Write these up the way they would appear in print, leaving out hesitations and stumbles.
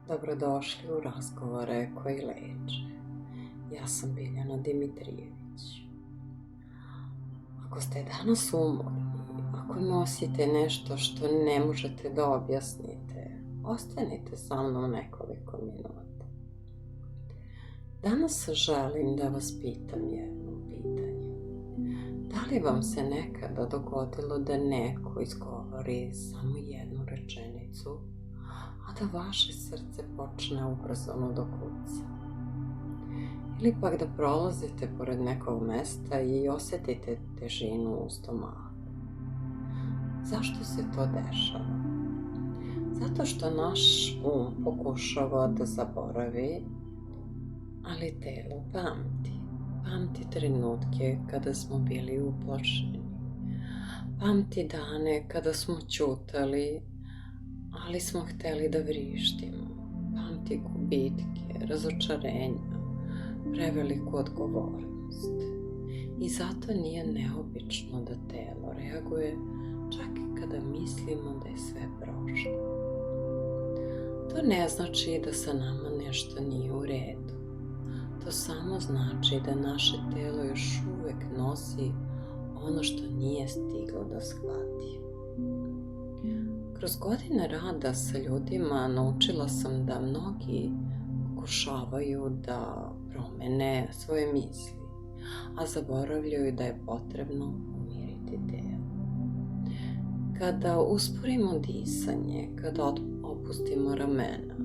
Dobrodošli u razgovore koji leče. Ja sam Biljana Dimitrijević. Ako ste danas umorni, ako nosite nešto što ne možete da objasnite, ostanite sa mnom nekoliko minuta. Danas želim da vas pitam jedno pitanje. Da li vam se nekada dogodilo da neko izgovori samo jednu rečenicu, a da vaše srce počne ubrzano da kuca? Ili pak da prolazite pored nekog mesta i osetite težinu u stomaku? Zašto se to dešava? Zato što naš pokušava da zaboravi, ali telo pamti. Pamti trenutke kada smo bili uplašeni. Pamti dane kada smo ćutali, ali smo hteli da vrištimo. Pamti gubitke, razočarenja, preveliku odgovornost. I zato nije neobično da telo reaguje čak i kada mislimo da je sve prošlo. To ne znači da sa nama nešto nije u redu. To samo znači da naše telo još uvek nosi ono što nije stiglo da shvati. Kroz godine rada sa ljudima naučila sam da mnogi pokušavaju da promene svoje misli, a zaboravljaju da je potrebno umiriti telo. Kada usporimo disanje, kada opustimo ramena,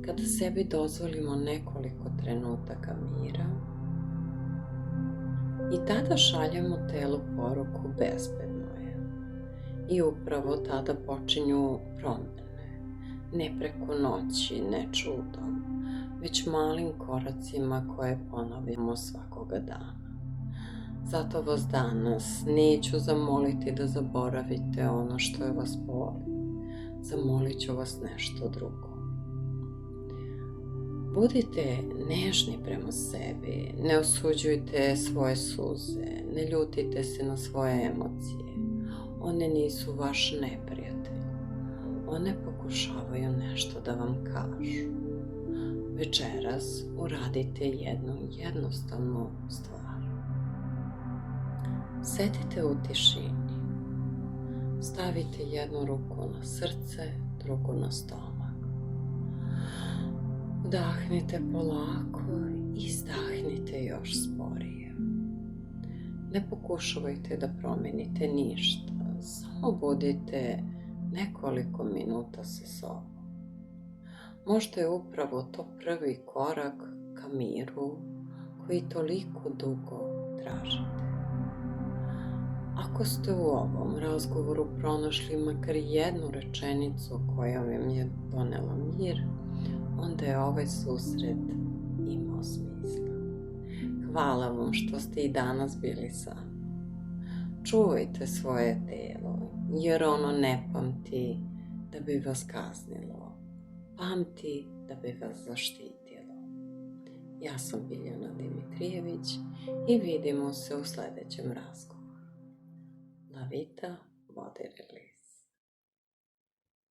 kada sebi dozvolimo nekoliko trenutaka mira, i tada šaljemo telu poruku bezbedno je. I upravo tada počinju promene, ne preko noći, ne čudom, već malim koracima koje ponavljamo svakoga dana. Zato vas danas neću zamoliti da zaboravite ono što je vas boli. Zamolit ću vas nešto drugo. Budite nežni prema sebi, ne osuđujte svoje suze, ne ljutite se na svoje emocije. One nisu vaš neprijatelj. One pokušavaju nešto da vam kažu. Večeras uradite jednu jednostavnu stvar. Sedite u tišini. Stavite jednu ruku na srce, drugu na stomak. Udahnite polako i izdahnite još sporije. Ne pokušavajte da promenite ništa, samo budite nekoliko minuta sa sobom. Možda je upravo to prvi korak ka miru koji toliko dugo tražite. Ako ste u ovom razgovoru pronašli makar jednu rečenicu koja vam je donela mir, onda je ovaj susret imao smisla. Hvala vam što ste i danas bili sa mnom. Čuvajte svoje telo, jer ono ne pamti da bi vas kaznilo. Pamti da bi vas zaštitilo. Ja sam Biljana Dimitrijević i vidimo se u sledećem razgovoru. La vita, vodere